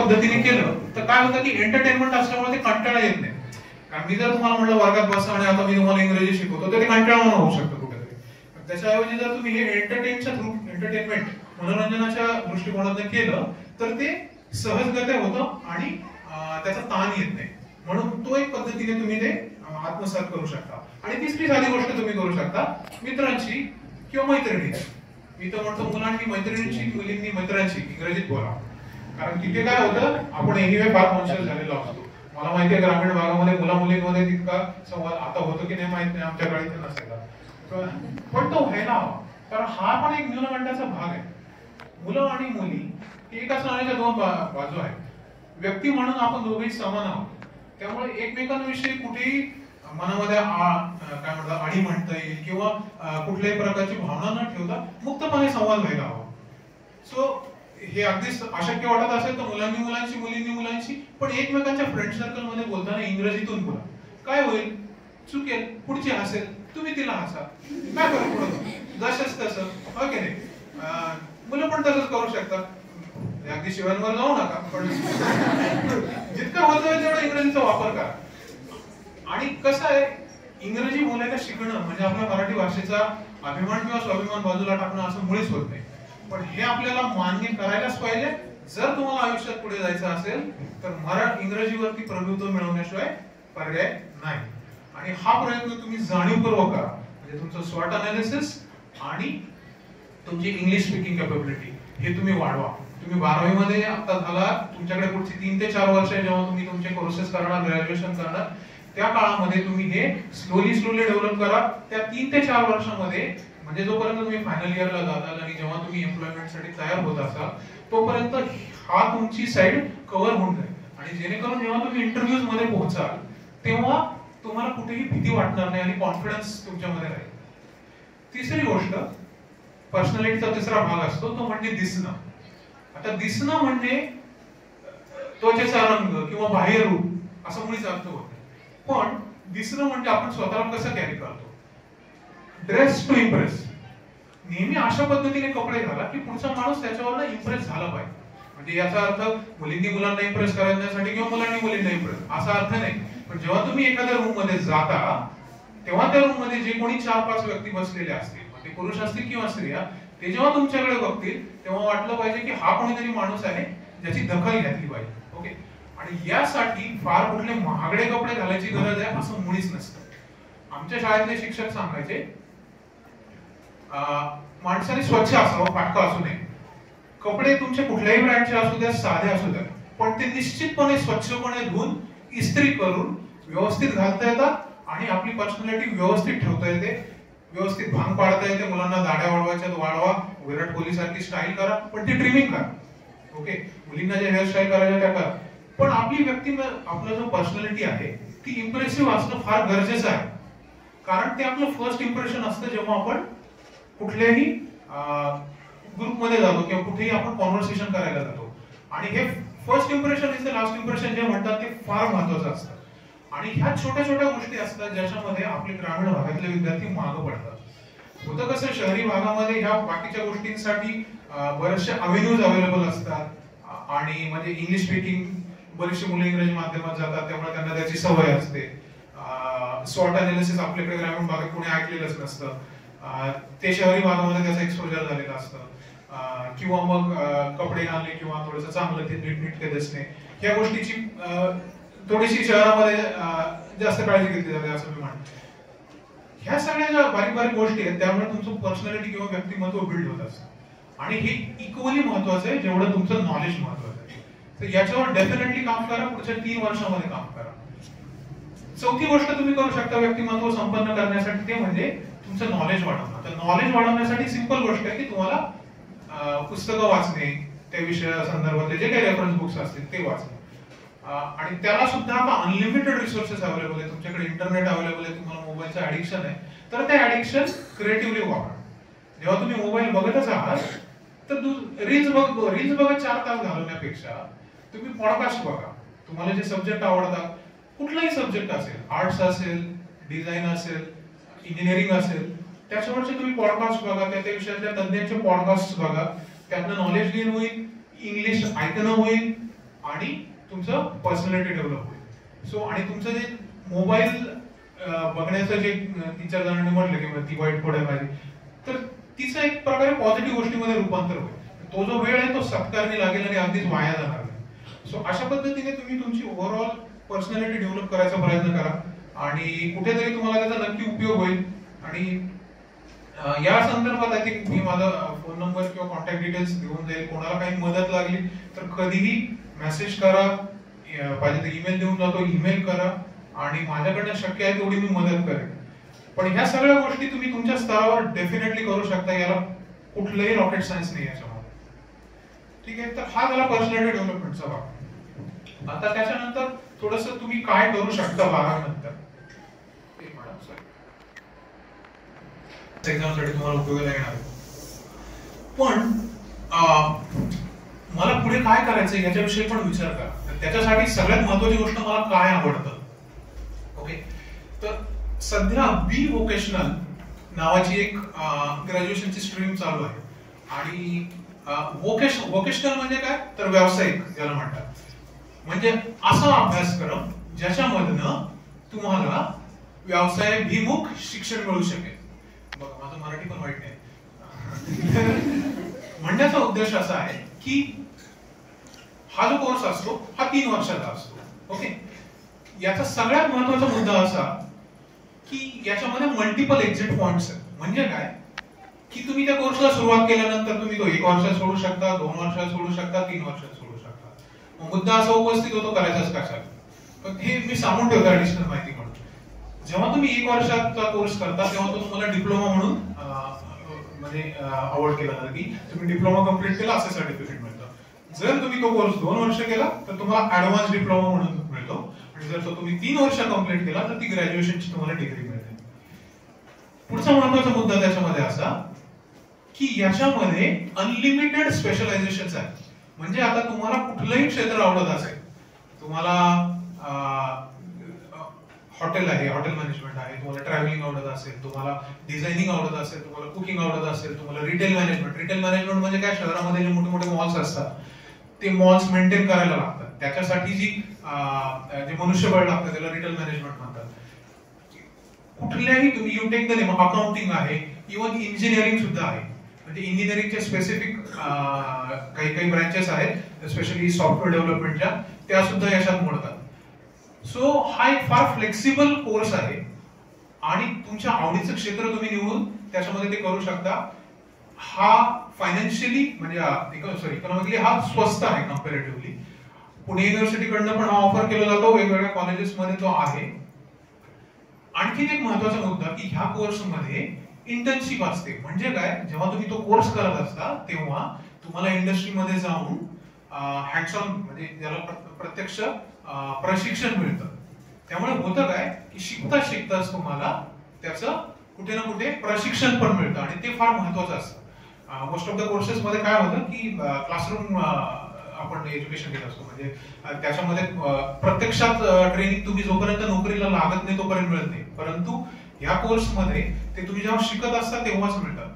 पद्धतीने केलं तर काय होतं की एंटरटेनमेंट असल्यामुळे ते कंटाळा येत नाही. कारण मी जर तुम्हाला म्हटलं वर्गात बसा आणि आता मी तुम्हाला इंग्रजी शिकवतो तर ते कंटाळवाणं होऊ शकतं कुठेतरी. त्याच्याऐवजी जर तुम्ही हे एंटरटेनमेंट मनोरंजनाच्या दृष्टिकोनातून केलं तर ते सहजगत्या होतं आणि त्याचा ताण येत नाही. म्हणून तो एक पद्धतीने तुम्ही ते आत्मसात करू शकता. आणि तिसरी साधी गोष्ट तुम्ही करू शकता मित्रांशी किंवा मैत्रिणींशी. मी तर म्हणतो मुलांनी मैत्रिणींशी, मुलींनी मित्रांशी इंग्रजीत बोला. कारण तिथे काय होतं, आपण एनिवे फार कॉन्शियस झालेलो असतो. मला माहिती आहे ग्रामीण भागामध्ये मुला मुलींमध्ये तितका संवाद आता होतो की नाही माहित नाही, आमच्या काळी तर नसायचा, पण तो व्हायला हवा. कारण हा पण एक न्यूनगंडाचा भाग आहे. मुलं आणि मुली एकाच नाण्याच्या दोन बाजू आहेत. व्यक्ती म्हणून आपण दोघेही समान आहोत. त्यामुळे एकमेकांविषयी कुठेही मनामध्ये काय म्हणतात आडी म्हणता येईल किंवा कुठल्याही प्रकारची भावना न ठेवता मुक्तपणे संवाद व्हायला हवा. सो हे अगदीच अशक्य वाटत असेल तर मुलांनी मुलांशी, मुलींनी मुलांशी, पण एकमेकांच्या फ्रेंड सर्कल मध्ये बोलताना इंग्रजीतून बोला. काय होईल, चुकेल, पुढची हसेल, तुम्ही तिला हसा, काय फरक पडतो, जसंच तसं. ओके नाही, मुलं पण तसंच करू शकतात. अगदी शिवांवर जाऊ नका, पण जितकं होतं तेवढा इंग्रजीचा वापर करा. आणि कसं आहे, इंग्रजी बोलायला शिकणं म्हणजे आपल्या मराठी भाषेचा अभिमान किंवा स्वाभिमान बाजूला टाकणं असं मुळीच होत नाही. पण हे आपल्याला मान्य करायलाच पाहिजे. जर तुम्हाला आयुष्यात पुढे जायचं असेल तर इंग्रजीवरती प्रभुत्व मिळवण्याशिवाय पर्याय नाही. आणि हा प्रयत्न तुम्ही जाणीवपूर्वक करा. म्हणजे तुमचं स्वॉट अनालिसिस आणि तुमची इंग्लिश स्पीकिंग कॅपॅबिलिटी हे तुम्ही वाढवा. तुम्ही 12वी मध्ये आता झाला, तुमच्याकडे पुढची 3 ते 4 वर्ष जेव्हा तुम्ही तुमचे कोर्सेस करणार, ग्रॅज्युएशन करणार, त्या काळामध्ये तुम्ही हे स्लोली डेव्हलप करा. त्या 3 ते 4 वर्षांमध्ये म्हणजे जोपर्यंत तुम्ही फायनल इयरला जाताल आणि जेव्हा तुम्ही एम्प्लॉयमेंटसाठी तयार होत असाल तोपर्यंत हा तुमची साईड कव्हर होऊन जाईल. आणि जेणेकरून जेव्हा तुम्ही इंटरव्ह्यूज मध्ये पोहोचाल तेव्हा तुम्हाला कुठेही भीती वाटणार नाही आणि कॉन्फिडन्स तुमच्यामध्ये राहील. तिसरी गोष्ट, पर्सनॅलिटीचा तिसरा भाग असतो तो म्हणजे दिसणं. आता दिसणं म्हणजे त्वचेचा रंग किंवा बाह्य रूप असं मुळीच अर्थ होत नाही. पण दिसणं म्हणजे आपण स्वतःला कसं कॅरी करतो. Dress to impress. नेहमी अशा पद्धतीने कपडे घाला की पुढचा माणूस त्याच्यावर इम्प्रेस झाला पाहिजे. म्हणजे याचा अर्थ मुलींनी मुलांना इम्प्रेस करण्यासाठी किंवा मुलांनी मुलींना इम्प्रेस असा अर्थ नाही. पण जेव्हा तुम्ही एखाद्या रूम मध्ये जाता तेव्हा त्या रूम मध्ये जे कोणी 4-5 व्यक्ती बसलेले असतील, ते पुरुष असतील किंवा स्त्रिया, ते जेव्हा तुमच्याकडे बघतील तेव्हा वाटलं पाहिजे की हा कोणीतरी माणूस आहे ज्याची दखल घेतली पाहिजे. ओके. आणि यासाठी फार कुठले महागडे कपडे घालायची गरज आहे असं मुळीच नसतं. आमच्या शाळेतले शिक्षक सांगायचे माणसाने स्वच्छ असावं, फाटका असू नये. कपडे तुमचे कुठल्याही ब्रँडचे असू द्या, साधे असू द्या, पण ते निश्चितपणे स्वच्छपणे धुवून इस्त्री करून व्यवस्थित घालता येतात आणि आपली पर्सनॅलिटी व्यवस्थित ठेवता येते, व्यवस्थित भांग पाडता येते. मुलांना दाढ्या वाढवायच्यात वाढवा, विराट कोहली सारखी स्टाईल करा, पण ती ट्रिमिंग करा. ओके. मुलींना जे हेअरस्टाईल करायच्या त्या करा, पण आपली आपला जो पर्सनॅलिटी आहे ती इम्प्रेसिव्ह असणं फार गरजेचं आहे. कारण ते आपलं फर्स्ट इम्प्रेशन असतं जेव्हा आपण कुठल्याही ग्रुपमध्ये जातो किंवा कुठेही आपण कॉन्व्हर्सेशन करायला जातो. आणि हे first impression is the last impression जे म्हणतात ते फार महत्वाचं असतं. आणि ह्या छोट्या छोट्या गोष्टी असतात ज्याच्यामध्ये आपले ग्रामीण भागातले विद्यार्थी मागं पडतात. होतं कसं, शहरी भागामध्ये ह्या बाकीच्या गोष्टींसाठी बरेचसे अव्हेन्यूज अवेलेबल असतात आणि म्हणजे इंग्लिश स्पीकिंग बरेचसे मुलं इंग्रजी माध्यमात जातात त्यामुळे त्यांना त्याची सवय असते. स्वॉट अनालिसिस आपल्याकडे ग्रामीण भागात कोणी ऐकलेलंच नसतं, ते शहरी भागामध्ये त्याचं एक्सपोजर झालेलं असतं. किंवा मग कपडे घालणे किंवा थोडंसं चांगलं ते नीटनेटके दिसणे, या गोष्टीची थोडीशी शहरामध्ये जास्त काळजी घेतली जाते असं मी म्हणतो. ह्या सगळ्या ज्या बारीक बारीक गोष्टी आहेत त्यामुळे तुमचं पर्सनॅलिटी किंवा व्यक्तिमत्व बिल्ड होत असतं. आणि हे इक्वली महत्वाचं आहे जेवढं तुमचं नॉलेज महत्वाचं आहे. तर याच्यावर डेफिनेटली काम करा, पुढच्या 3 वर्षामध्ये काम करा. चौथी गोष्ट तुम्ही करू शकता व्यक्तिमत्व संपन्न करण्यासाठी, ते म्हणजे तुमचं नॉलेज वाढवणं. तर नॉलेज वाढवण्यासाठी सिंपल गोष्ट आहे की तुम्हाला पुस्तकं वाचणे, त्या विषया संदर्भातले जे काही रेफरन्स बुक्स असतील ते वाचणे. आणि त्याला सुद्धा आता अनलिमिटेड रिसोर्सेस अवेलेबल आहे. तुमच्याकडे इंटरनेट अवेलेबल आहे, तुम्हाला मोबाईलचं ऍडिक्शन आहे तर ते ऍडिक्शन क्रिएटिव्हली वापरा. जेव्हा तुम्ही मोबाईल बघतच आहात तर रील्स बघत 4 तास घालवण्यापेक्षा तुम्ही पॉडकास्ट बघा. तुम्हाला जे सब्जेक्ट आवडतात, कुठलाही सब्जेक्ट असेल, आर्ट्स असेल, डिझाईन असेल, इंजिनिअरिंग असेल, त्याच्यावरचे तुम्ही पॉडकास्ट बघा, त्या विषयातल्या तज्ञांचे पॉडकास्ट बघा. त्यातनं नॉलेज गेन होईल, इंग्लिश ऐकणं होईल, आणि तुमचं पर्सनॅलिटी डेव्हलप होईल. सो आणि तुमचं जे मोबाईल बघण्याचं जे 3-4 जणांनी म्हटलं की ती वाईट पडेल पाहिजे, तर तिचं एक प्रकारे पॉझिटिव्ह गोष्टीमध्ये रूपांतर होईल. तो जो वेळ आहे तो सत्कारणी लागेल आणि अगदीच वाया जाणार नाही. सो अशा पद्धतीने तुम्ही तुमची ओव्हरऑल पर्सनॅलिटी डेव्हलप करायचा प्रयत्न करा आणि कुठेतरी तुम्हाला त्याचा नक्की उपयोग होईल. आणि या संदर्भात आय थिंक मी माझा फोन नंबर किंवा कॉन्टॅक्ट डिटेल्स देऊन जाईल. कोणाला काही मदत लागली तर कधीही मेसेज करा, पाहिजे तर ईमेल देऊन जातो, ईमेल करा आणि माझ्याकडनं शक्य आहे तेवढी मी मदत करेन. पण ह्या सगळ्या गोष्टी तुम्ही तुमच्या स्तरावर डेफिनेटली करू शकता. याला कुठलंही रॉकेट सायन्स नाही याच्यामध्ये. ठीक आहे, तर हा झाला पर्सनॅलिटी डेव्हलपमेंटचा भाग. आता त्याच्यानंतर थोडस तुम्ही काय करू शकता भागानंतर. एक्झाम साठी तुम्हाला उपयोगाला येणार आहे. पण मला पुढे काय करायचं याच्याविषयी पण विचार करा. त्याच्यासाठी सगळ्यात महत्वाची गोष्ट मला काय आवडतं. ओके, तर सध्या बी व्होकेशनल नावाची एक ग्रॅज्युएशनची स्ट्रीम चालू आहे. आणि व्होकेशनल म्हणजे काय, तर व्यावसायिक ज्याला म्हणतात. म्हणजे असा अभ्यासक्रम ज्याच्यामधनं तुम्हाला व्यवसायाभिमुख शिक्षण मिळू शकेल. बघा, माझं मराठी पण वाईट नाही. म्हणण्याचा उद्देश असा आहे की हा जो कोर्स असतो हा 3 वर्षाचा असतो. ओके, याचा सगळ्यात महत्वाचा मुद्दा असा की याच्यामध्ये मल्टिपल एक्झिट पॉइंट्स आहेत. म्हणजे काय की तुम्ही त्या कोर्सला सुरुवात केल्यानंतर तुम्ही तो 1 वर्षात सोडू शकता, 2 वर्षात सोडू शकता, 3 वर्षात सोडू शकता. मग मुद्दा असा उपस्थित होतो करायचाच कशाला. पण हे मी सांगून ठेवतो ऍडिशनल माहिती म्हणून. जेव्हा तुम्ही 1 वर्षाचा कोर्स करता तेव्हा तो तुम्हाला डिप्लोमा म्हणून म्हणजे अवॉर्ड केला जातो की तुम्ही डिप्लोमा कंप्लीट केला असं सर्टिफिकेट मिळतं. जर तुम्ही तो कोर्स 2 वर्ष केला तर तुम्हाला ऍडव्हान्स डिप्लोमा म्हणून मिळतो. आणि जर तो तुम्ही 3 वर्ष कंप्लीट केला तर ती ग्रॅज्युएशनची तुम्हाला डिग्री मिळते. पुढचा महत्वाचा मुद्दा त्याच्यामध्ये असा की याच्यामध्ये अनलिमिटेड स्पेशलायझेशन आहे. म्हणजे आता तुम्हाला कुठलंही क्षेत्र आवडत असेल, तुम्हाला हॉटेल आहे, हॉटेल मॅनेजमेंट आहे, तुम्हाला ट्रॅव्हलिंग आवडत असेल, तुम्हाला डिझायनिंग आवडत असेल, तुम्हाला कुकिंग आवडत असेल, तुम्हाला रिटेल मॅनेजमेंट म्हणजे काय, शहरामध्ये जे मोठे मोठे मॉल्स असतात ते मॉल्स मेंटेन करायला लागतात. त्याच्यासाठी जे मनुष्यबळ लागतं त्याला रिटेल मॅनेजमेंट म्हणतात. कुठल्याही तुम्ही you take the name, accounting आहे, इव्हन इंजिनिअरिंग सुद्धा आहे. म्हणजे इंजिनिअरिंगचे स्पेसिफिक काही ब्रँचेस आहेत स्पेशली सॉफ्टवेअर डेव्हलपमेंटच्या, त्या सुद्धा याच्यात मोडतात. सो हा एक फार फ्लेक्सिबल कोर्स आहे आणि तुमच्या आवडीचं क्षेत्र तुम्ही निवडून त्याच्यामध्ये ते करू शकता. हा फायनान्शियली म्हणजे इकॉनॉमिकली हा स्वस्त आहे कम्पॅरेटिव्हली. पुणे युनिव्हर्सिटीकडनं पण हा ऑफर केला जातो, वेगवेगळ्या कॉलेजेसमध्ये तो आहे. आणखी एक महत्वाचा मुद्दा की ह्या कोर्समध्ये इंटर्नशिप असते. म्हणजे काय, जेव्हा तुम्ही तो कोर्स करत असता तेव्हा तुम्हाला इंडस्ट्रीमध्ये जाऊन हँड्स ऑन म्हणजे ज्याला प्रत्यक्ष प्रशिक्षण मिळतं. त्यामुळे होतं काय की शिकता शिकताच तुम्हाला त्याचं कुठे ना कुठे प्रशिक्षण पण मिळतं आणि ते फार महत्वाचं असतं. मोस्ट ऑफ द कोर्सेस मध्ये काय होतं की क्लासरूम आपण एज्युकेशन घेत असतो. म्हणजे त्याच्यामध्ये प्रत्यक्षात ट्रेनिंग तुम्ही जोपर्यंत नोकरीला लागत नाही तोपर्यंत मिळत नाही. परंतु या कोर्समध्ये ते तुम्ही जेव्हा शिकत असता तेव्हाच मिळतं.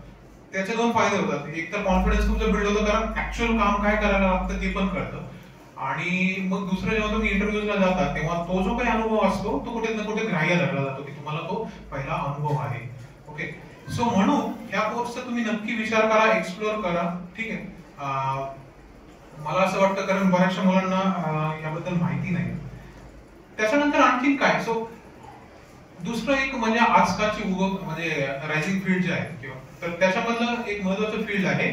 त्याचे 2 फायदे होतात. एक तर कॉन्फिडन्स तुमचं बिल्ड होतं, कारण ऍक्च्युअल काम काय करायला लागतं ते पण कळतं. आणि मग दुसरं, जेव्हा तुम्ही इंटरव्ह्यूला जाता तेव्हा तो जो काही अनुभव असतो तो कुठे ना कुठे ग्राह्य धरला जातो की तुम्हाला तो पहिला अनुभव आहे. ओके, सो म्हणून ह्या कोर्सचा तुम्ही नक्की विचार करा, एक्सप्लोर करा. ठीक आहे, मला असं वाटतं कारण बऱ्याचशा मुलांना याबद्दल माहिती नाही. त्याच्यानंतर आणखी काय, सो दुसरं एक म्हणजे आजकालची म्हणजे रायझिंग फील्ड जे आहे किंवा तर त्याच्यामधलं एक महत्वाचं फील्ड आहे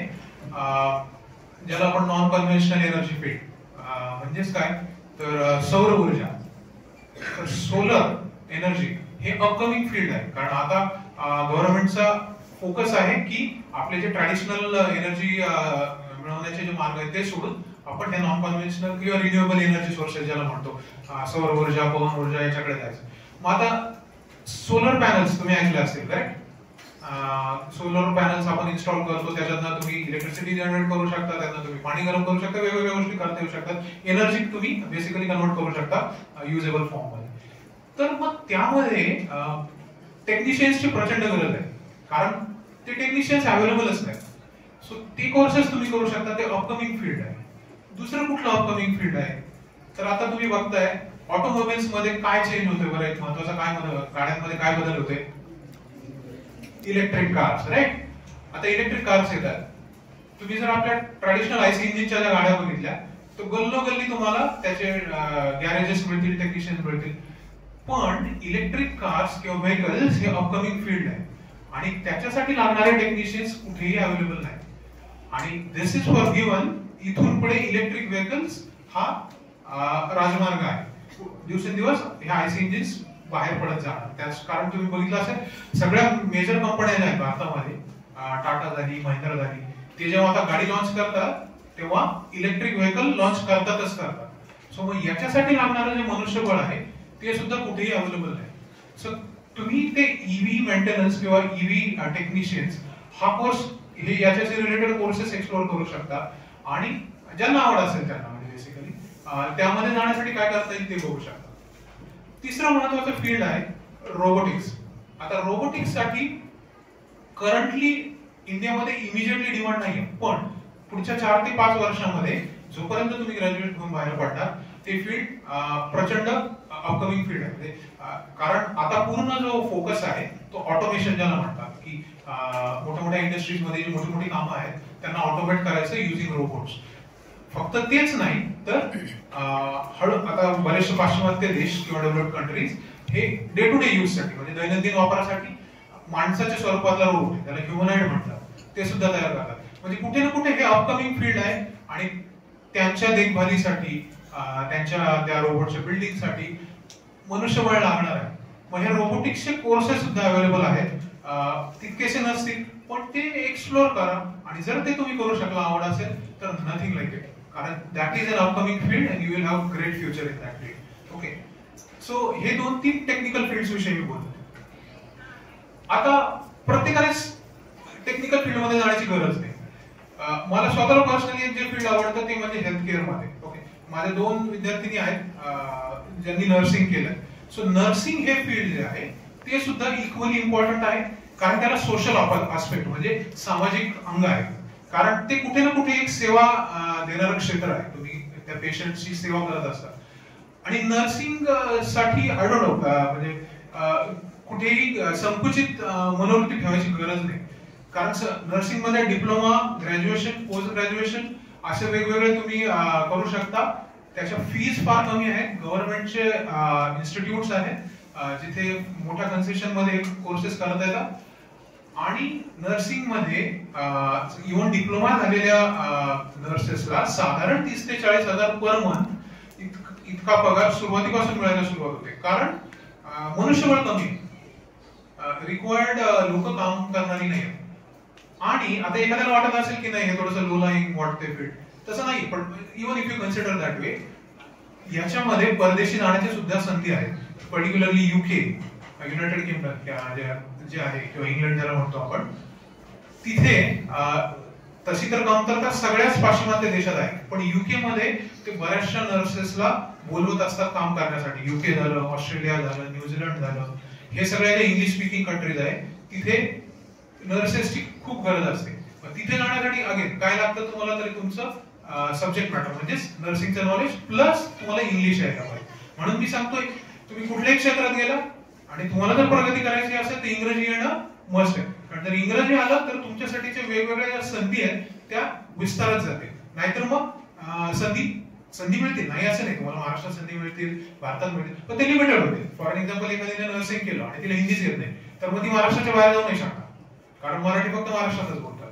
ज्याला आपण नॉन कन्व्हेन्शनल एनर्जी फील्ड. म्हणजेच काय, तर सौर ऊर्जा, सोलर एनर्जी हे अपकमिंग फील्ड आहे. कारण आता गव्हर्नमेंटचा फोकस आहे की आपले जे ट्रॅडिशनल एनर्जी मिळवण्याचे जे मार्ग आहेत ते सोडून आपण हे नॉन कन्व्हेन्शनल किंवा रिन्युएबल एनर्जी सोर्सेस ज्याला म्हणतो, सौर ऊर्जा, पवन ऊर्जा याच्याकडे जायचं. मग आता सोलर पॅनल्स तुम्ही ऐकले असतील, करेक्ट? सोलर पॅनल्स आपण इन्स्टॉल करतो, त्याच्यातनं तुम्ही इलेक्ट्रिसिटी जनरेट करू शकता, त्यातनं तुम्ही पाणी गरम करू शकता, वेगवेगळ्या गोष्टी करता येऊ शकतात. एनर्जी तुम्ही बेसिकली कन्वर्ट करू शकता युजेबल फॉर्म मध्ये. तर मग त्यामध्ये टेक्निशियन्सची प्रचंड गरज आहे, कारण ते टेक्निशियन्स अवेलेबलच नाही. सो ते कोर्सेस तुम्ही करू शकता, ते अपकमिंग फील्ड आहे. दुसरं कुठलं अपकमिंग फील्ड आहे? तर आता तुम्ही बघताय ऑटोमोबाईल्स मध्ये काय चेंज होतोय, बरं एक महत्वाचा काय गाड्यांमध्ये काय बदल होते? Electric cars, right? आता इलेक्ट्रिक कार्स येतात. तुम्ही जर आपल्या ट्रॅडिशनल आयसी इंजिनच्या ज्या गाड्या बघितल्या तर गल्लोगल्ली तुम्हाला त्याचे गॅरेजेस मिळतील, टेक्निशियन्स मिळतील. पण इलेक्ट्रिक कार्स किंवा व्हेकल्स हे अपकमिंग फील्ड आहे आणि त्याच्यासाठी लागणारे टेक्निशियन्स कुठेही अवेलेबल नाही. आणि दिस इज फॉर गिवन इथून पुढे इलेक्ट्रिक व्हेकल्स हा राजमार्ग आहे. दिवसेंदिवस ह्या आयसी इंजिन्स बाहेर पडत जाणार. त्याच कारण तुम्ही बघितलं असेल सगळ्या मेजर कंपन्या ज्या आहेत भारतामध्ये, टाटा झाली, महिंद्रा झाली, ते जेव्हा आता गाडी लॉन्च करतात तेव्हा इलेक्ट्रिक व्हेकल लॉन्च करतातच करतात. सो मग याच्यासाठी लागणारं जे मनुष्यबळ आहे ते सुद्धा कुठेही अवेलेबल नाही. सो तुम्ही ते ईव्ही मेंटेनन्स किंवा ईव्ही टेक्निशियन्स हा कोर्स, हे याच्याशी रिलेटेड कोर्सेस एक्सप्लोर करू शकता आणि ज्यांना आवड असेल त्यांना म्हणजे बेसिकली त्यामध्ये जाण्यासाठी काय करता येईल ते बघू शकता. तिसरा महत्वाचा फील्ड आहे रोबोटिक्स. आता रोबोटिक्स साठी करंटली इंडियामध्ये इमिजिएटली डिमांड नाहीये, पण पुढच्या 4 ते 5 वर्षांमध्ये जोपर्यंत तुम्ही ग्रॅज्युएट होऊन बाहेर पडणार ते फील्ड प्रचंड अपकमिंग फील्ड आहे. कारण आता पूर्ण जो फोकस आहे तो ऑटोमेशन ज्याला म्हणतात, की मोठ्या मोठ्या इंडस्ट्रीज मध्ये जी मोठी मोठी कामं आहेत त्यांना ऑटोमेट करायचं युजिंग रोबोट्स. फक्त तेच नाही तर आता बरेचसे पाश्चिमात्य देश किंवा डेव्हलप्ड कंट्रीज हे डे टू डे यूज साठी म्हणजे दैनंदिन वापरासाठी माणसाच्या स्वरूपातला रोबोट, त्याला ह्युमनॉइड म्हणतात, ते सुद्धा तयार करतात. म्हणजे कुठे ना कुठे हे अपकमिंग फील्ड आहे आणि त्यांच्या देखभालीसाठी, त्यांच्या त्या रोबोटच्या बिल्डिंग साठी मनुष्यबळ लागणार आहे. मग हे रोबोटिक्सचे कोर्सेस सुद्धा अवेलेबल आहेत. तितकेसे नसतील पण ते एक्सप्लोर करा आणि जर ते तुम्ही करू शकला, आवड असेल तर नथिंग लाईक इट, कारण that is an upcoming field and you will have great future in that field. Okay, so हे 2-3 टेक्निकल फील्ड्स विषयी मी बोलतो. आता प्रत्येकानेच टेक्निकल फील्ड मध्ये जाण्याची गरज नाही. मला स्वतःला पर्सनली जे फील्ड आवडतं ते म्हणजे हेल्थ केअर मध्ये. ओके, माझे 2 विद्यार्थिनी आहेत ज्यांनी नर्सिंग केलंय. सो नर्सिंग हे फील्ड जे आहे ते सुद्धा इक्वली इम्पॉर्टंट आहे, कारण त्याला सोशल आस्पेक्ट म्हणजे सामाजिक अंग आहे. कारण ते कुठे ना कुठे एक सेवा देणारं क्षेत्र आहे. तुम्ही त्या पेशंटची सेवा करत असता आणि नर्सिंग साठी आय डोंट नो म्हणजे कुठेही संकुचित मनोवृत्ती ठेवायची गरज नाही. कारण नर्सिंग मध्ये डिप्लोमा, ग्रॅज्युएशन, पोस्ट ग्रॅज्युएशन असे वेगवेगळे तुम्ही करू शकता. त्याच्या फीज फार कमी आहेत. गव्हर्नमेंटचे इन्स्टिट्यूट्स आहेत जिथे मोठ्या कन्सेशन मध्ये कोर्सेस करता येतात. आणि नर्सिंग मध्ये इव्हन डिप्लोमा झालेल्या नर्सेसला साधारण 30 ते 40 हजार पर मंथ इतका पगार सुरुवातीपासून मिळायला सुरुवात होते. कारण मनुष्यबळ कमी, रिक्वायर्ड लोक काम करणारी नाही. आणि आता एखाद्याला वाटत असेल की नाही हे थोडंसं लो लाईंग वाटते फील्ड, तसं नाही. पण even if you consider that way, याच्यामध्ये परदेशी जाण्याची सुद्धा संधी आहे. पर्टिक्युलरली युके, युनायटेड किंगडम जे आहे किंवा इंग्लंड ज्याला म्हणतो आपण, तिथे तशी तर कमतरता सगळ्याच पाश्चिमात्य देशात आहे. पण युके मध्ये ते बऱ्याचशा नर्सेसला बोलवत असतात काम करण्यासाठी. युके झालं, ऑस्ट्रेलिया झालं, न्यूझीलंड झालं, हे सगळे जे इंग्लिश स्पीकिंग कंट्रीज आहे तिथे नर्सेसची खूप गरज असते. तिथे जाण्यासाठी अगेन काय लागतं तुम्हाला, तरी तुमचं सब्जेक्ट मॅटर म्हणजे नर्सिंगचं नॉलेज प्लस तुम्हाला इंग्लिश यायला पाहिजे. म्हणून मी सांगतोय तुम्ही कुठल्याही क्षेत्रात गेला आणि तुम्हाला जर प्रगती करायची असेल तर इंग्रजी येणं मस्ट आहे. कारण जर इंग्रजी आलं तर तुमच्यासाठीच्या वेगवेगळ्या ज्या संधी आहेत त्या विस्तारत जाते. नाहीतर मग संधी मिळतील नाही असं नाही, तुम्हाला महाराष्ट्रात संधी मिळतील, भारतात मिळतील, पण ते लिमिटेड होते. फॉर एक्झाम्पल एखाद्याने नर्सिंग केलं आणि तिला हिंदीच येत नाही तर मग ती महाराष्ट्राच्या बाहेर जाऊ नाही शकणार, कारण मराठी फक्त महाराष्ट्रातच बोलतात.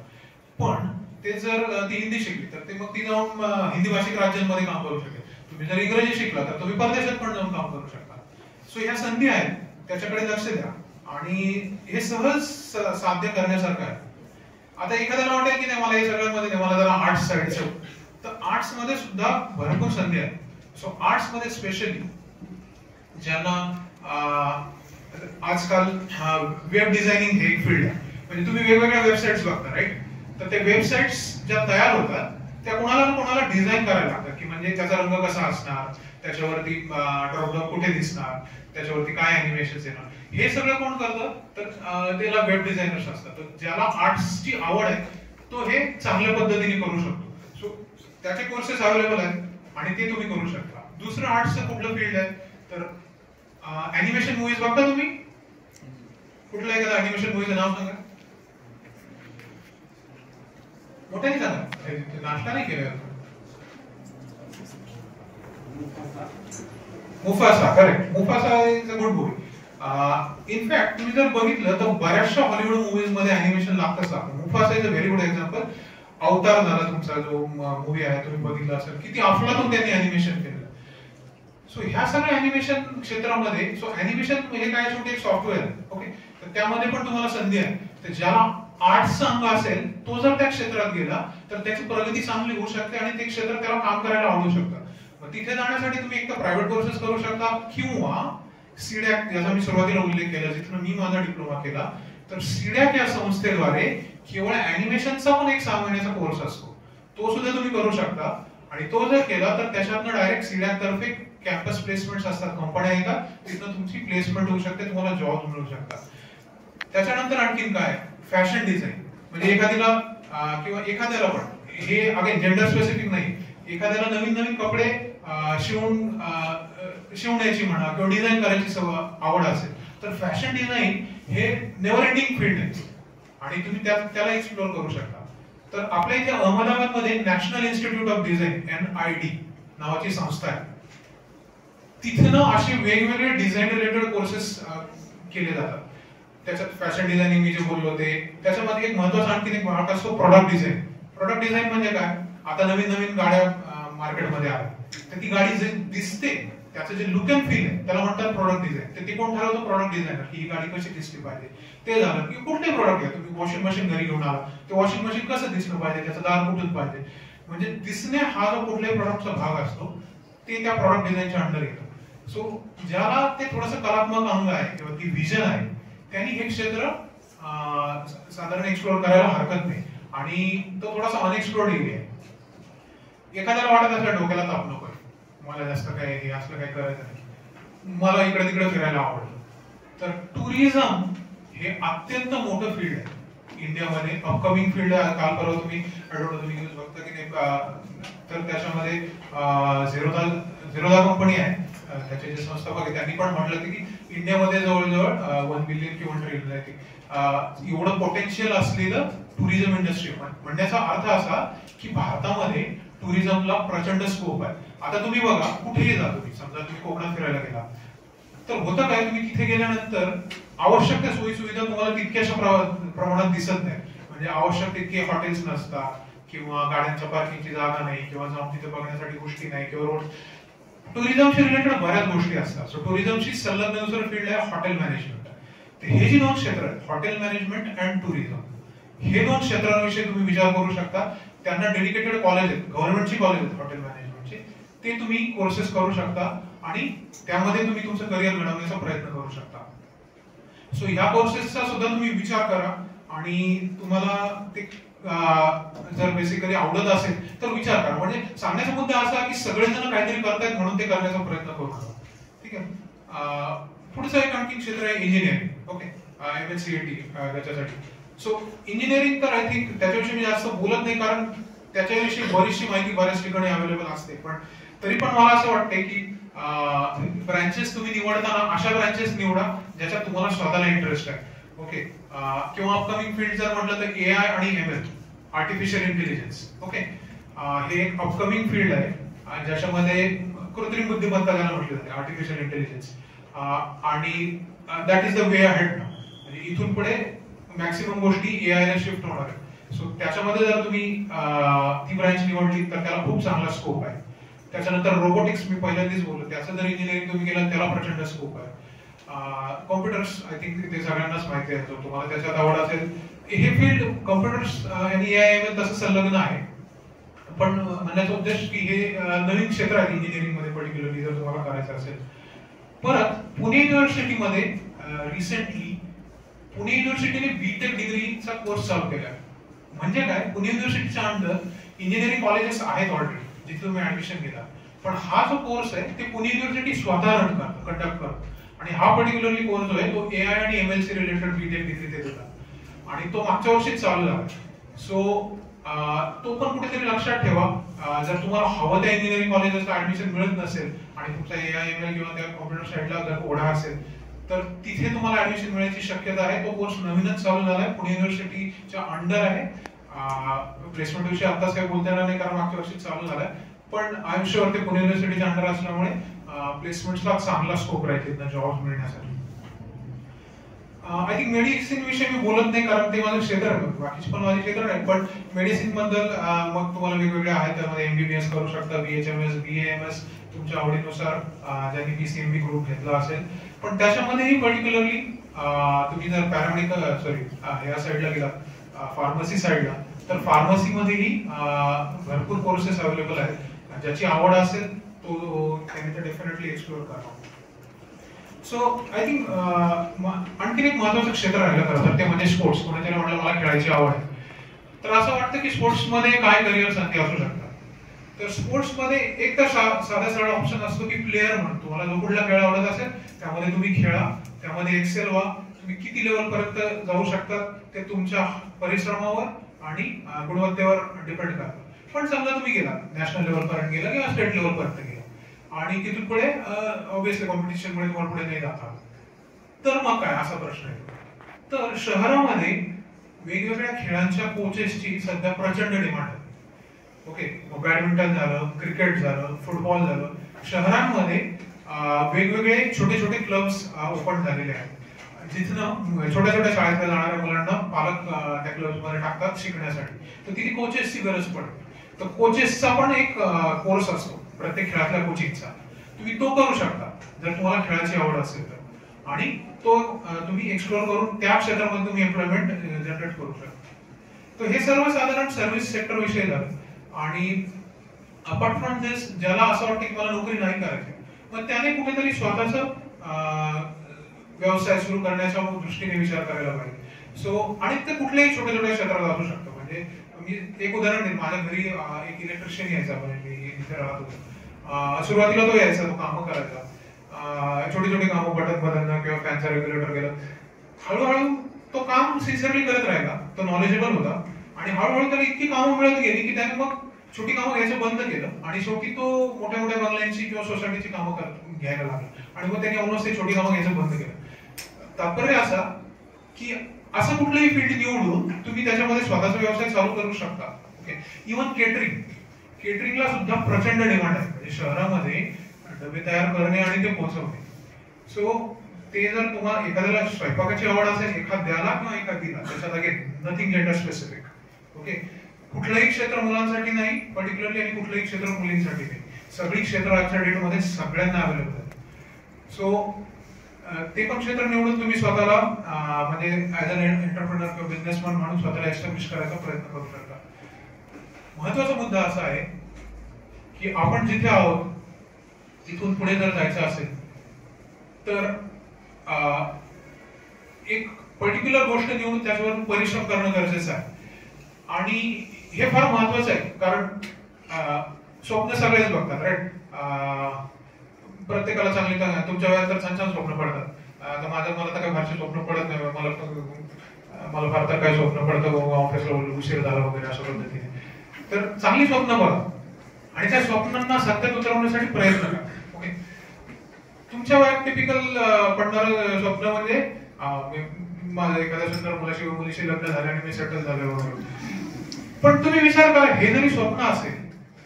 पण ते जर ती हिंदी शिकली तर ते मग ती जाऊन हिंदी भाषिक राज्यांमध्ये काम करू शकेल. तुम्ही जर इंग्रजी शिकला तर तुम्ही परदेशात पण जाऊन काम करू शकता. सो ह्या संधी आहेत, त्याच्याकडे लक्ष द्या आणि हे सहज साध्य करण्यासारखं आहे. आता एखाद्याला वाटेल की नाही मला हे सगळ्यांमध्ये नाही, मला जरा आर्ट्स साईडचं, तर आर्ट्स मध्ये सुद्धा भरपूर संधी आहेत. सो आर्ट्स मध्ये स्पेशली ज्यांना आजकाल वेब डिझायनिंग हे एक फील्ड आहे. म्हणजे तुम्ही वेगवेगळ्या वेबसाईट्स बघता राईट, तर त्या वेबसाईट्स ज्या तयार होतात त्या कोणाला ना कोणाला डिझाईन करायला लागतात. की म्हणजे त्याचा रंग कसा असणार, त्याच्यावरती ड्रॉपडाऊन कुठे दिसणार, त्याच्यावरती काय अॅनिमेशन्स येणार, हे सगळं कोण करतं तर त्याला वेब डिझायनर्स असतात. तर ज्याला आर्ट्सची आवड आहे तो हे चांगल्या पद्धतीने करू शकतो. सो त्याचे कोर्सेस अवेलेबल आहेत आणि ते तुम्ही करू शकता. दुसरं आर्ट्सचं कुठलं फील्ड आहे तर अॅनिमेशन मूवीज बघता तुम्ही? कुठलं एखादं अॅनिमेशन मूवीचं नाव सांगा. मोठ्याने सांगा, नाश्ता नाही केला. Mufasa, correct. Mufasa is a good movie. In fact तुम्ही जर बघितलं तर बऱ्याचशा हॉलिवूड मूवीज मध्ये अॅनिमेशन लागतच लागतं. Mufasa is a very good example. अवतार झाला तुमचा जो मूवी आहे, तुम्ही बघितला असेल, किती अफलातून त्यांनी अॅनिमेशन केलं. सो ह्या सगळ्या अॅनिमेशन क्षेत्रामध्ये, सो अॅनिमेशन हे काय शेवटी एक सॉफ्टवेअर आहे, ओके. तर त्यामध्ये पण तुम्हाला संधी आहे. तर ज्याला आर्ट्सचा अंग असेल तो जर त्या क्षेत्रात गेला तर त्याची प्रगती चांगली होऊ शकते आणि ते क्षेत्र त्याला काम करायला आवडू शकतं. मग तिथे जाण्यासाठी तुम्ही एक तर प्रायव्हेट कोर्सेस करू शकता किंवा सीडॅक, ज्याचा मी सुरुवातीला उल्लेख केला, जिथून मी माझा डिप्लोमा केला. तर सीडॅक या संस्थेद्वारे केवळ अॅनिमेशनचा पण एक 6 महिन्याचा कोर्स असतो, तो सुद्धा तुम्ही करू शकता. आणि तो जर केला तर त्याच्यातनं डायरेक्ट सीडॅक तर्फे कॅम्पस प्लेसमेंट्स असतात, कंपन्या येतात, तिथनं तुमची प्लेसमेंट होऊ शकते, तुम्हाला जॉब मिळू शकतात. त्याच्यानंतर आणखीन काय, फॅशन डिझाईन. म्हणजे एखाद्याला किंवा एखाद्याला पण, हे अगेन जेंडर स्पेसिफिक नाही, एखाद्याला नवीन नवीन कपडे शिवण्याची म्हणा किंवा डिझाईन करायची आवड असेल तर फॅशन डिझाईन हे नेव्हर एंडिंग फील्ड आहे आणि तुम्ही त्याला एक्सप्लोर करू शकता. तर आपल्या इथे अहमदाबादमध्ये national institute of design NID नावाची संस्था आहे. तिथे ना असे वेगवेगळे डिझाईन रिलेटेड कोर्सेस केले जातात. त्याच्यात फॅशन डिझायनिंग मी जे बोललो ते, त्याच्यामध्ये एक महत्त्वाचा आणखी एक भाग असतो प्रोडक्ट डिझाईन. प्रोडक्ट डिझाईन म्हणजे काय, आता नवीन नवीन गाड्या मार्केटमध्ये आल्या, तर ती गाडी जे दिसते त्याचं जे लुक अँड फील आहे त्याला म्हणतात प्रोडक्ट डिझाईन. तर ते कोण ठरवतं, प्रोडक्ट डिझायनर, की ही गाडी कशी दिसली पाहिजे. ते झालं की कुठले प्रोडक्ट घ्या, तुम्ही वॉशिंग मशीन घरी घेऊन आला, ते वॉशिंग मशीन कसं दिसलं पाहिजे, त्याचं दार कुठून पाहिजे. म्हणजे दिसणे हा जो कुठल्याही प्रोडक्टचा भाग असतो ते त्या प्रोडक्ट डिझाईनच्या अंडर येतो. सो ज्याला ते थोडंसं कलात्मक अंग आहे किंवा ती विजन आहे त्यांनी हे क्षेत्र साधारण एक्सप्लोर करायला हरकत नाही. आणि तो थोडासा अनएक्सप्लोर्ड एरिया आहे. एखाद्याला वाटत असेल डोक्याला ताप नको, मला जास्त काय हे असलं काय करायचं नाही, मला इकडे तिकडे फिरायला आवडतं, तर टुरिझम हे अत्यंत मोठं फील्ड आहे इंडियामध्ये, अपकमिंग फील्ड आहे. काल परवा तुम्ही तुम्ही न्यूज बघता की नाही, तर त्याच्यामध्ये झिरोदा कंपनी आहे, त्याचे जे संस्थापक आहे त्यांनी पण म्हटलं की इंडियामध्ये जवळजवळ 1 बिलियन किंवा 1 ट्रिलियन आहे एवढं पोटेन्शियल असलेलं टुरिझम इंडस्ट्री. म्हणण्याचा अर्थ असा की भारतामध्ये टुरिझमला प्रचंड स्कोप आहे. आता तुम्ही बघा, कुठेही जा तुम्ही, समजा तुम्ही कोकणात फिरायला गेला तर होतं काय, तुम्ही तिथे गेल्यानंतर आवश्यक त्या सोयी सुविधा तुम्हाला तितक्याशा प्रमाणात दिसत नाही. म्हणजे आवश्यक तितके हॉटेल्स नसतात किंवा गाड्यांच्या पार्किंगची जागा नाही किंवा जाऊन तिथे बघण्यासाठी गोष्टी नाही किंवा रोड. टुरिझमशी रिलेटेड बऱ्याच गोष्टी असतात. सो टुरिझमची संलग्न दुसरं फील्ड आहे हॉटेल मॅनेजमेंट. तर हे जी 2 क्षेत्र आहेत, हॉटेल मॅनेजमेंट अँड टुरिझम, हे 2 क्षेत्रांविषयी तुम्ही विचार करू शकता. त्यांना डेडिकेटेड कॉलेज आहेत, गव्हर्नमेंटची कॉलेज आहेत हॉटेल मॅनेजमेंटचे, ते तुम्ही कोर्सेस करू शकता आणि त्यामध्ये तुम्ही तुमचं करिअर घडवण्याचा प्रयत्न करू शकता. सो ह्या कोर्सेसचा सुद्धा तुम्ही विचार करा आणि तुम्हाला ते जर बेसिकली आवडत असेल तर विचार करा. म्हणजे सांगण्याचा मुद्दा असा की सगळेजण काहीतरी करतायत म्हणून ते करण्याचा प्रयत्न करू नका. ठीक आहे. पुढचं एक आणखी क्षेत्र आहे इंजिनिअरिंग. ओके, MSCIT त्याच्यासाठी. सो इंजिनिअरिंग तर आय थिंक त्याच्याविषयी मी जास्त बोलत नाही कारण त्याच्याविषयी बरीचशी माहिती बऱ्याच ठिकाणी अवेलेबल असते. पण तरी पण मला असं वाटतंय की ब्रांचेस तुम्ही निवडताना अशा ब्रांचेस निवडा ज्याच्यात तुम्हाला स्वतःला इंटरेस्ट आहे. ओके, किंवा अपकमिंग फील्ड जर म्हटलं तर AI आणि ML, आर्टिफिशियल इंटेलिजन्स. ओके, हे एक अपकमिंग फील्ड आहे ज्याच्यामध्ये कृत्रिम बुद्धिमत्ता ज्याला म्हटलं जाते, आर्टिफिशियल इंटेलिजन्स. आणि that is the way ahead. म्हणजे इथून पुढे मॅक्सिमम गोष्टी AI ला शिफ्ट होणार आहे. सो त्याच्यामध्ये जर तुम्ही ती ब्रांच निवडली तर त्याला खूप चांगला स्कोप आहे. त्याच्यानंतर रोबोटिक्स मी पहिल्यांदाच बोललो, त्याचं जर इंजिनिअरिंग तुम्ही केलं त्याला प्रचंड स्कोप आहे. कॉम्प्युटर्स आय थिंक ते सगळ्यांनाच माहिती आहे, तुम्हाला त्याच्यात आवड असेल. हे फील्ड कॉम्प्युटर्स आणि AI ML तसं संलग्न आहे. पण म्हणण्याचा उद्देश की हे नवीन क्षेत्र आहे इंजिनिअरिंग मध्ये पर्टिक्युलरली जर तुम्हाला करायचं असेल. परत पुणे युनिव्हर्सिटीमध्ये रिसेंटली पुणे युनिव्हर्सिटीने BTech डिग्रीचा कोर्स चालू केला. म्हणजे काय, पुणे युनिव्हर्सिटीच्या अंडर इंजिनिअरिंग कॉलेजेस आहेत ऑलरेडी जिथे तुम्ही ऍडमिशन घेता. पण हा जो कोर्स आहे ते पुणे युनिव्हर्सिटी स्वतः कंडक्ट करतो. आणि हा पर्टिक्युलरली कोर्स जो आहे तो AI आणि ML सी रिलेटेड BTech डिग्री देत होता आणि तो मागच्या वर्षीच चालू झाला. सो तो पण कुठेतरी लक्षात ठेवा. जर तुम्हाला हवं त्या इंजिनिअरिंग कॉलेजला ऍडमिशन मिळत नसेल आणि तुमचा AIML किंवा त्या कॉम्प्युटर साईडला जर ओढा असेल तर तिथे तुम्हाला ऍडमिशन मिळण्याची शक्यता आहे. तो कोर्स नवीनच चालू झालाय, पुणे युनिव्हर्सिटीच्या अंडर आहे. प्लेसमेंट विषयी आताच काही बोलता येणार नाही कारण मागच्या वर्षी चालू झालाय, पण आयुष्यावर ते पुणे युनिव्हर्सिटीच्या अंडर असल्यामुळे प्लेसमेंटला चांगला स्कोप राहील तिथं जॉब मिळण्यासाठी. आय थिंक मेडिसिन विषयी मी बोलत नाही कारण ते माझं क्षेत्र आहे, बाकीचे पण माझे क्षेत्र आहे. पण मेडिसिन बद्दल मग तुम्हाला वेगवेगळे आहेत, त्यामध्ये MBBS करू शकता, BHMS, BAMS तुमच्या आवडीनुसार, ज्यांनी PCMB ग्रुप घेतला असेल. पण त्याच्यामध्येही पर्टिक्युलरली तुम्ही जर पॅरामेडिकल या साईडला गेला फार्मसी साईडला, तर फार्मसीमध्येही भरपूर कोर्सेस अवेलेबल आहेत. ज्याची आवड असेल तो त्यांनी तर डेफिनेटली एक्सप्लोर करा. सो आय थिंक आणखीन एक महत्वाचं क्षेत्र राहिलं खरं तर ते म्हणजे स्पोर्ट्स. कोणीतरी म्हटलं मला खेळायची आवड आहे, तर असं वाटतं की स्पोर्ट्समध्ये काय करिअर संधी असू शकतात. तर स्पोर्ट्समध्ये एक तर साधा सरळ ऑप्शन असतो की प्लेअर म्हणून तुम्हाला जो कुठला खेळ आवडत असेल त्यामध्ये तुम्ही खेळा, त्यामध्ये एक्सेल व्हा. तुम्ही किती लेवल पर्यंत जाऊ शकतात ते तुमच्या परिश्रमावर आणि गुणवत्तेवर डिपेंड करतं. पण समजा तुम्ही गेला नॅशनल लेवल पर्यंत गेला किंवा स्टेट लेवल पर्यंत गेला आणि तिथून पुढे ऑब्व्हियसली कॉम्पिटिशनमुळे तुम्हाला पुढे नाही जाता, तर मग काय असा प्रश्न आहे. तर शहरामध्ये वेगवेगळ्या खेळांच्या कोचेसची सध्या प्रचंड डिमांड आहे. ओके, बॅडमिंटन झालं, क्रिकेट झालं, फुटबॉल झालं. शहरांमध्ये वेगवेगळे छोटे छोटे क्लब्स ओपन झालेले आहेत जिथनं छोट्या छोट्या शाळेतल्या जाणाऱ्या मुलांना पालक त्या क्लब्समध्ये टाकतात शिकण्यासाठी. तर तिथे कोचेसची गरज पडते. तर कोचेसचा पण एक कोर्स असतो प्रत्येक खेळातल्या कोचिंगचा, तुम्ही तो करू शकता जर तुम्हाला खेळाची आवड असेल तर. आणि तो तुम्ही एक्सप्लोर करून त्या क्षेत्रामध्ये तुम्ही एम्प्लॉयमेंट जनरेट करू शकता. तर हे सर्व साधारण सर्व्हिस सेक्टर विषयी झालं. आणि अपार्ट फ्रॉम दिस, ज्याला असं वाटतं की मला नोकरी नाही करायची, मग त्याने कुठेतरी स्वतःच व्यवसाय सुरू करण्याच्या दृष्टीने विचार करायला पाहिजे. सो आणि ते कुठल्याही छोट्या छोट्या क्षेत्रात असू शकतं. म्हणजे मी एक उदाहरण देईन, माझ्या घरी एक इलेक्ट्रिशियन यायचा, म्हणजे मी इथे राहत होतो. सुरुवातीला तो यायचा, तो कामं करायचा, छोटी छोटी कामं, बटन बदलणं किंवा फॅनचा रेग्युलेटर गेलं. हळूहळू तो काम सिन्सिअरली करत राहिला, तो नॉलेजेबल होता आणि हळूहळू त्याला इतकी कामं मिळत गेली की त्याने मग छोटी कामं घ्यायचं बंद केलं आणि शेवटी तो मोठ्या मोठ्या बंगल्यांची किंवा सोसायटीची कामं घ्यायला लागला. आणि मग त्यांनी ऑलमोस्ट ते छोटी कामं घ्यायचं बंद केलं. तात्पर्य असा की असं कुठलंही फील्ड निवडून तुम्ही त्याच्यामध्ये स्वतःचा व्यवसाय चालू करू शकता. ओके, इव्हन केटरिंगला सुद्धा प्रचंड डिमांड आहे. म्हणजे शहरामध्ये डबे तयार करणे आणि ते पोहोचवणे. सो ते जर तुम्हाला एखाद्याला स्वयंपाकाची आवड असेल, एखाद्याला किंवा एखादीला, त्याच्यात again nothing gender specific. Okay, कुठलंही क्षेत्र मुलांसाठी नाही पर्टिक्युलरली आणि कुठलंही क्षेत्र मुलींसाठी नाही. सगळी क्षेत्र आजच्या डेटमध्ये सगळ्यांना अवेलेबल आहेत. सो ते पण क्षेत्र निवडून तुम्ही स्वतःला म्हणजे ऍज अन एंटरप्रेनर किंवा बिझनेसमॅन म्हणून स्वतःला एस्टॅब्लिश करायचा प्रयत्न करू शकता. महत्वाचा मुद्दा असा आहे की आपण जिथे आहोत तिथून पुढे जर जायचं असेल तर एक पर्टिक्युलर गोष्ट निवडून त्याच्यावर परिश्रम करणं गरजेचं आहे. आणि हे फार महत्वाचं आहे कारण स्वप्न सगळेच बघतात, राईट. प्रत्येकाला चांगली तुमच्या वेळेत तर छान छान स्वप्न पडतात. आता मला तर काही फारसे स्वप्न पडत नाही. मला फार तर काही स्वप्न पडतं ऑफिसला उशीर झाला वगैरे अशा पद्धतीने. तर चांगली स्वप्न बघा आणि त्या स्वप्नांना सत्यात उतरवण्यासाठी प्रयत्न करा. ओके, तुमच्या वयात टिपिकल पडणारं स्वप्न म्हणजे माझं एखाद्या सुंदर मुलीशी लग्न झालं आणि मी सेटल झालो वगैरे. पण तुम्ही विचार करा, हे जरी स्वप्न असेल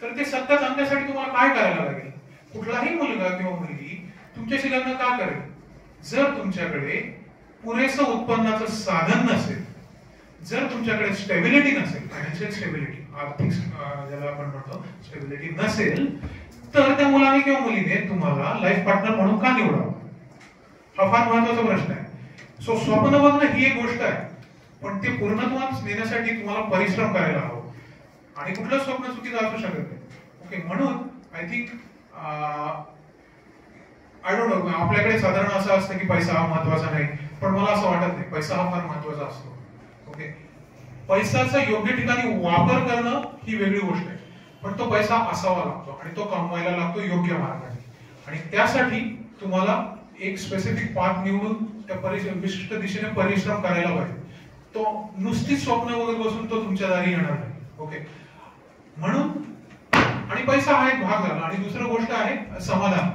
तर ते सत्यात आणण्यासाठी तुम्हाला काय करायला लागेल. कुठलाही मुलगा किंवा मुलगी तुमच्याशी लग्न का करेल जर तुमच्याकडे पुरेसं उत्पन्नाचं साधन नसेल, जर तुमच्याकडे स्टेबिलिटी नसेल, फायनान्शियल स्टेबिलिटी, आर्थिक ज्याला आपण म्हणतो स्टेबिलिटी नसेल, तर त्या मुलाने किंवा मुलीने तुम्हाला लाईफ पार्टनर म्हणून का निवडावं. हा फार महत्वाचा प्रश्न आहे. सो स्वप्न बघणं ही एक गोष्ट आहे, पण ते पूर्णत्वास नेण्यासाठी तुम्हाला परिश्रम करायला हवं आणि कुठलं स्वप्न चुकीचं असू शकत नाही. ओके, म्हणून I think I don't know, आपल्याकडे साधारण असं असतं की पैसा हा महत्वाचा नाही, पण मला असं वाटत नाही. पैसा हा फार महत्वाचा असतो. ओके, पैशाचा योग्य ठिकाणी वापर करणं ही वेगळी गोष्ट आहे, पण तो पैसा असावा लागतो आणि तो कमवायला लागतो योग्य मार्गाने. आणि त्यासाठी तुम्हाला एक स्पेसिफिक पाथ निवडून त्या विशिष्ट दिशेने परिश्रम करायला पाहिजे. तो नुसतीच स्वप्न वगैरे बसून तो तुमच्या दारी येणार नाही. ओके, म्हणून आणि पैसा हा एक भाग झाला. आणि दुसरी गोष्ट आहे समाधान.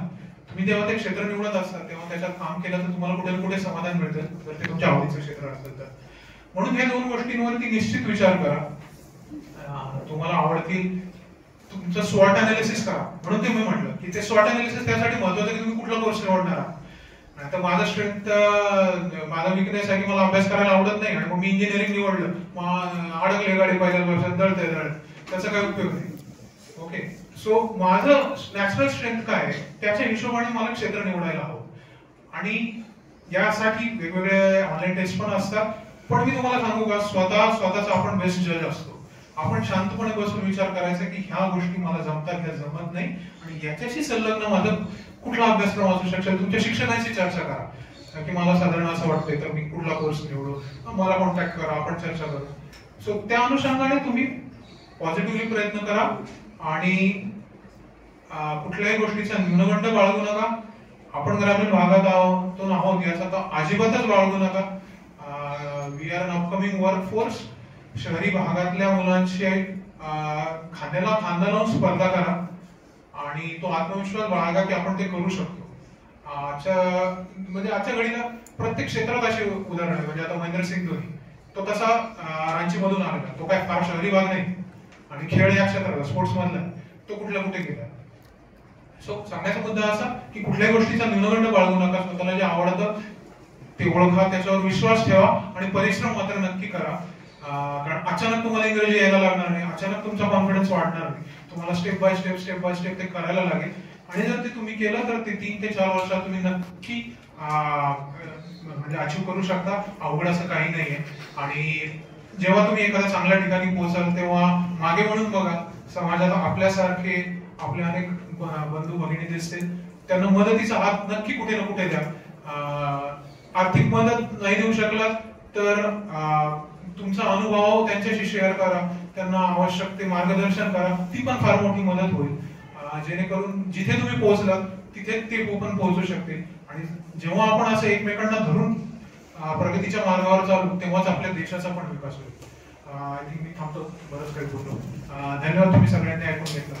तुम्ही जेव्हा ते क्षेत्र निवडत असतात तेव्हा त्याच्यात काम केलं तर तुम्हाला कुठे ना कुठे समाधान मिळतं, जर ते तुमच्या आवडीचं क्षेत्र असेल तर. म्हणून या दोन गोष्टींवरती निश्चित विचार करा. तुम्हाला आवडतील, तुमचं स्वॉट अनालिसिस करा. म्हणून ते मी म्हटलं की ते स्वॉट अनालिसिस त्यासाठी महत्वाचं की तुम्ही कुठला कोर्स निवडणार आहात. आता माझा स्ट्रेंथ, माझा विकनेस आहे की मला अभ्यास करायला आवडत नाही आणि मग मी इंजिनिअरिंग निवडलं, मग अडकले गाडी पहिल्याच वर्षात, दळते त्याचा काय उपयोग नाही. ओके, सो माझं नॅचरल स्ट्रेंथ काय आहे त्याच्या हिशोबाने मला क्षेत्र निवडायला हवं. आणि यासाठी वेगवेगळे ऑनलाईन टेस्ट पण असतात. पण मी तुम्हाला सांगू का, स्वतःचा आपण बेस्ट जज असतो. आपण शांतपणे बसून विचार करायचा की ह्या गोष्टी मला जमतात, ह्या जमत नाही, आणि याच्याशी संलग्न माझं कुठला अभ्यासक्रम असू शकतो. तुमच्या शिक्षकांशी चर्चा करा की मला साधारण असं वाटतंय तर मी कुठला कोर्स निवडू, मला कॉन्टॅक्ट करा, आपण चर्चा करू. सो त्या अनुषंगाने तुम्ही पॉझिटिव्हली प्रयत्न करा आणि कुठल्याही गोष्टीचा न्यूनगंड बाळगू नका. आपण ग्रामीण भागात आहोत याचा तर अजिबातच बाळगू नका. We are an upcoming workforce. शहरी भागातल्या मुलांशी खांद्याला खांदा लावून स्पर्धा करा आणि तो आत्मविश्वास बाळगा की आपण ते करू शकतो. आजच्या घडीला प्रत्येक क्षेत्रात अशी उदाहरण आहे. म्हणजे आता महेंद्रसिंग धोनी, तो तसा रांची मधून आलेला, तो काय फार शहरी भाग नाही आणि खेळ या क्षेत्रात स्पोर्ट्स मधला तो कुठल्या कुठे गेला. सो सांगायचा मुद्दा असा की कुठल्याही गोष्टीचा न्यूनगंड बाळगू नका. स्वतःला जे आवडतं ते ओळखा, त्याच्यावर विश्वास ठेवा आणि परिश्रम मात्र नक्की करा. कारण अचानक तुम्हाला इंग्रजी यायला लागणार नाही, अचानक तुमचा कॉन्फिडन्स वाढणार नाही. तुम्हाला स्टेप बाय स्टेप ते करायला लागेल. आणि जर ते तुम्ही केलं तर ते 3 ते 4 वर्षात तुम्ही नक्की म्हणजे अचीव करू शकता. अवघड असं काही नाहीये. आणि जेव्हा तुम्ही एखाद्या चांगल्या ठिकाणी पोहोचाल तेव्हा मागे म्हणून बघा, समाजात आपल्यासारखे आपले अनेक बंधू भगिनी दिसतील, त्यांना मदतीचा हात नक्की कुठे ना कुठे द्या. आर्थिक मदत नाही देऊ शकलात तर तुमचा अनुभव त्यांच्याशी शेअर करा, त्यांना आवश्यक ते मार्गदर्शन करा. ती पण फार मोठी मदत होईल, जेणेकरून जिथे तुम्ही पोहोचलात तिथे ते पण पोहोचू शकतील. आणि जेव्हा आपण असं एकमेकांना धरून प्रगतीच्या मार्गावर चालू तेव्हाच आपल्या देशाचा पण विकास होईल. आय थिंक मी थांबतो, बरंच काही बोललो. धन्यवाद, तुम्ही सगळ्यांनी ऐकून घेतलं.